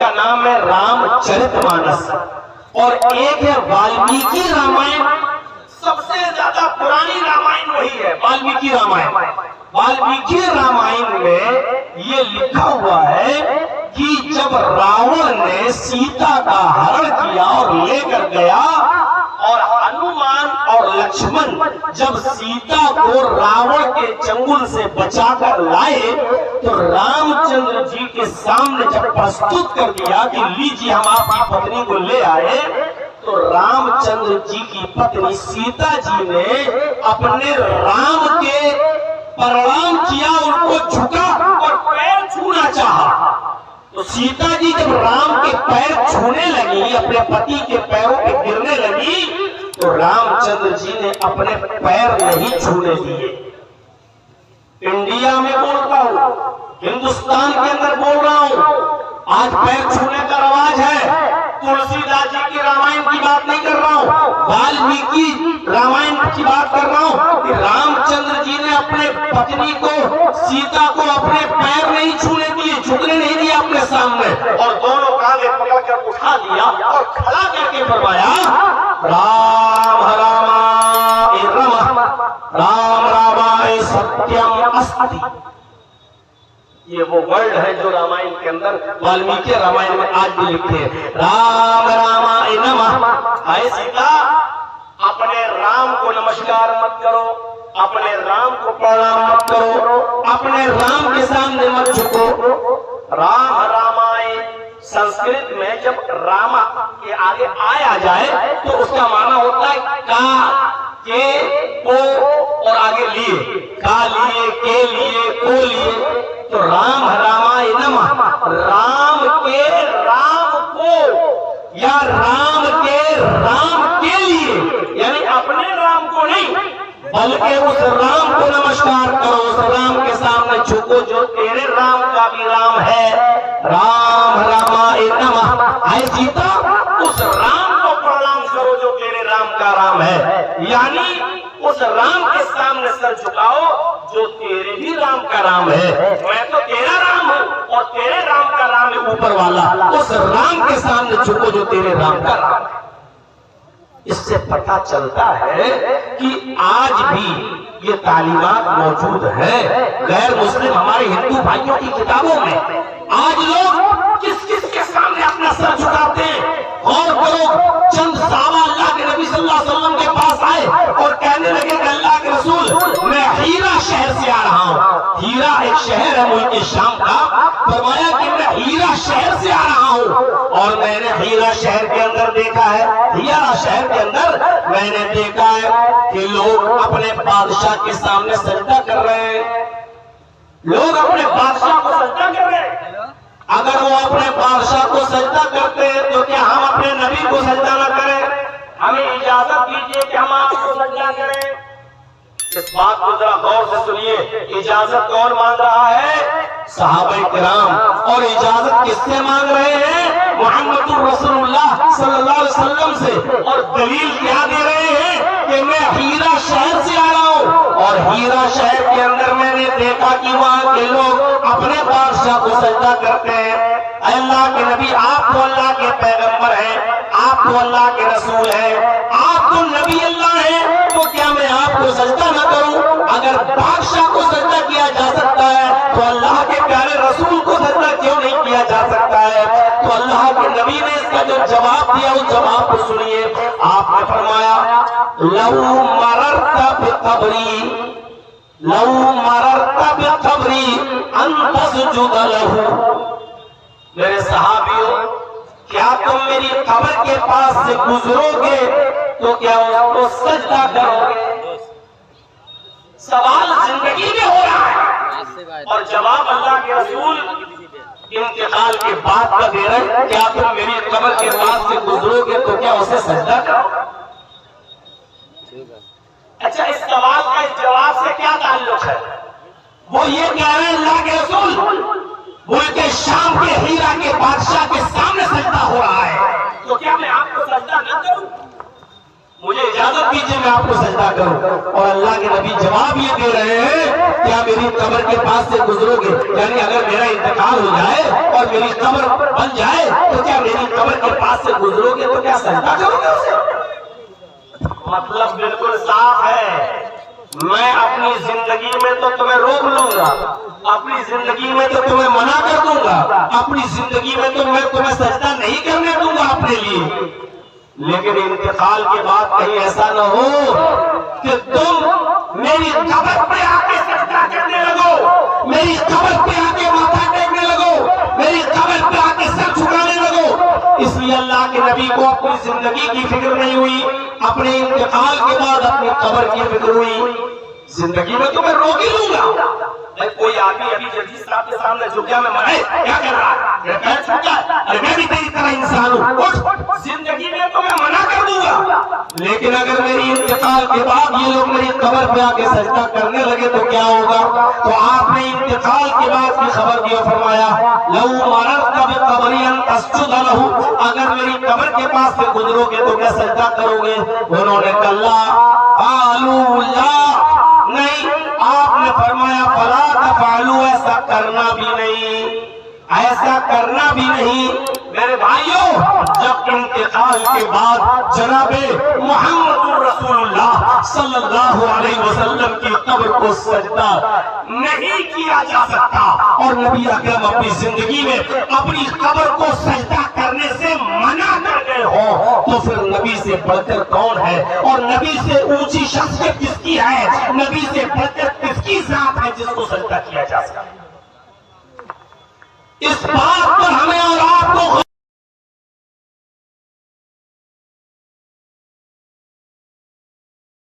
का नाम है रामचरितमानस और एक है वाल्मीकि रामायण। सबसे ज्यादा पुरानी रामायण वही है वाल्मीकि रामायण। वाल्मीकि रामायण में ये लिखा हुआ है कि जब रावण ने सीता का हरण किया और लेकर गया और हनुमान और लक्ष्मण जब सीता को रावण के चंगुल से बचाकर लाए तो रामचंद्र जी के सामने जब प्रस्तुत कर दिया कि लीजिए हम आपकी पत्नी को ले आए, तो रामचंद्र जी की पत्नी सीता जी ने अपने राम के प्रणाम किया, उनको झुका और पैर छूना चाहा। तो सीता जी जब राम के पैर छूने लगी, अपने पति के पैरों पे गिरने लगी, तो रामचंद्र जी ने अपने पैर नहीं छूने दिए। इंडिया में बोलता हूँ, हिंदुस्तान के अंदर बोल रहा हूँ, आज पैर छूने का रवाज है। तुलसीदास जी की रामायण की बात नहीं कर रहा हूँ, वाल्मीकि रामायण की बात कर रहा हूँ कि रामचंद्र जी ने अपने पत्नी को, सीता को अपने पैर नहीं छूने दिए, झुकने नहीं दिया अपने सामने, और दोनों कांधे पकड़कर उठा दिया और खड़ा करके फरमाया राम रामाय रम राम रामाय सत्यम अस्ति। ये वो वर्ड है जो रामायण के अंदर वाल्मीकि रामायण में आज भी लिखे हैं, राम रामाय नमः। हाय सीता, अपने राम को नमस्कार मत करो, अपने राम को प्रणाम मत करो, अपने राम के सामने मत झुको। राम रामाय संस्कृत में जब रामा के आगे आ जाए तो उसका माना होता है का, के, को और आगे लिए, का लिए, के लिए, को लिए। तो राम रामाय नमः, राम के राम को या राम के लिए, यानी अपने राम को नहीं बल्कि उस राम को नमस्कार करो, उस राम के सामने झुको जो तेरे राम का भी राम है। राम रामाय नमः। आए सीता, उस राम को प्रणाम करो जो तेरे राम का राम है, यानी उस राम के सामने सर झुकाओ जो तेरे भी राम का राम है। मैं तो तेरा राम हूँ और तेरे राम का राम है ऊपर वाला, उस राम के सामने झुको जो तेरे राम का राम है। इससे पता चलता है कि आज भी ये तालीमात मौजूद है गैर मुस्लिम हमारे हिंदू भाइयों की किताबों में। आज लोग किस किस के सामने अपना सर झुकाते हैं। और वो लोग चंद साहबा अल्लाह के नबी सल्लल्लाहु अलैहि वसल्लम के पास आए और कहने लगे कि अल्लाह के रसूल, मैं हीरा शहर से आ रहा हूँ। हीरा एक शहर है मुल्क शाम का। फरमाया कि मैं हीरा शहर से आ रहा हूँ और मैंने हीरा शहर के अंदर देखा है, हीरा शहर के अंदर मैंने देखा है कि लोग अपने बादशाह के सामने सजदा कर रहे हैं। लोग अपने बादशाह को सजदा कर रहे हैं। अगर वो अपने बादशाह को सजदा करते हैं तो क्या हम अपने नबी को सजदा न करें? हमें इजाजत दीजिए कि हम आपको सजदा करें। इस बात को जरा गौर से सुनिए, इजाजत कौन मांग रहा है? सहाबा किराम। और इजाजत किससे मांग रहे हैं? मोहम्मद रसूलुल्लाह सल्लल्लाहु अलैहि वसल्लम से। और दलील क्या दे रहे हैं कि मैं हीरा शहर से आ रहा हूँ और हीरा शहर के अंदर मैंने देखा कि वहाँ के लोग अपने बादशाह को सजदा करते हैं। अल्लाह के नबी, आप तो अल्लाह के पैगंबर हैं, आप तो अल्लाह के रसूल हैं, आप तो नबी अल्लाह हैं, तो क्या मैं आपको सजदा न करूं? अगर बादशाह को सजदा किया जा सकता है तो अल्लाह के प्यारे रसूल को सजदा क्यों नहीं किया जा सकता है? तो अल्लाह के नबी ने इसका जो जवाब दिया उस जवाब को सुनिए। आपने फरमाया लहू मररता बिक़ब्री, लहू मररता बिक़ब्री अन तस्जुद लहू। मेरे सहाबियों, क्या तुम मेरी कब्र के पास से गुजरोगे तो क्या उसको सजदा करोगे? सवाल जिंदगी में हो रहा है और जवाब अल्लाह के रसूल इंतकाल के बाद का दे रहे हैं। क्या तुम मेरी कब्र के पास से गुजरोगे तो क्या उसे सजदा करोगे? अच्छा, इस सवाल का इस जवाब से क्या ताल्लुक है? वो ये कह रहे हैं अल्लाह के रसूल, मुल्क शाम के हीरा के बादशाह के सामने सजदा हो रहा है, तो क्या मैं आपको सजदा न करूं? मुझे इजाजत दीजिए मैं आपको सजदा करूं। और अल्लाह के नबी जवाब ये दे रहे हैं, क्या मेरी कब्र के पास से गुजरोगे, यानी अगर मेरा इंतकाल हो जाए और मेरी कब्र बन जाए तो क्या मेरी कब्र के पास से गुजरोगे तो क्या सजदा करोगे उसे? मतलब बिल्कुल साफ है, मैं अपनी जिंदगी में तो तुम्हें रोक लूंगा, अपनी जिंदगी में तो तुम्हें मना कर दूंगा, अपनी जिंदगी में तो मैं तुम्हें सजदा नहीं करने दूंगा अपने लिए, लेकिन इंतकाल के बाद कहीं ऐसा न हो कि तुम मेरी कब्र पे आके सजदा करने लगो, मेरी कब्र पे आके माथा टेकने लगो, मेरी कब्र पे आके सर झुकाने लगो। इसलिए अल्लाह के नबी को अपनी जिंदगी की फिक्र नहीं हुई, अपने इंतकाल के बाद अपनी कब्र की फिक्र हुई। जिंदगी में तो मैं रोक ही लूंगा, कोई आदमी अभी जल्दी साहब के सामने झुक गया, मैं मरे क्या कर रहा है, पैर छूट गया, अरे मैं भी तेरी तरह इंसान हूँ, जिंदगी में तो मैं मना कर दूंगा, लेकिन अगर मेरी इंतकाल के बाद ये लोग मेरी कब्र पे आके सजदा करने लगे तो क्या होगा? तो आपने इंतकाल के बाद की खबर दी और फरमाया लहू मररत बिक़ब्रिन तस्जुद लहू, अगर मेरी कब्र के पास से गुजरोगे तो क्या सजदा करोगे? उन्होंने कहा क़ालू ला, नहीं। आपने फरमाया फला तफ़अलू, ऐसा करना भी नहीं, ऐसा करना भी नहीं। मेरे भाइयों, जब इंतकाल के बाद जनाबे मुहम्मदुर रसूलुल्लाह सल्लल्लाहु अलैहि वसल्लम की कब्र को सजदा नहीं किया जा सकता और नबी अकरम अपनी जिंदगी में अपनी कब्र को सजदा करने से मना कर गए हो, तो फिर नबी से बढ़कर कौन है? और नबी से ऊंची शख्सियत किसकी है? नबी से बढ़कर किसकी जात है जिसको सजदा किया जा सकता? इस बात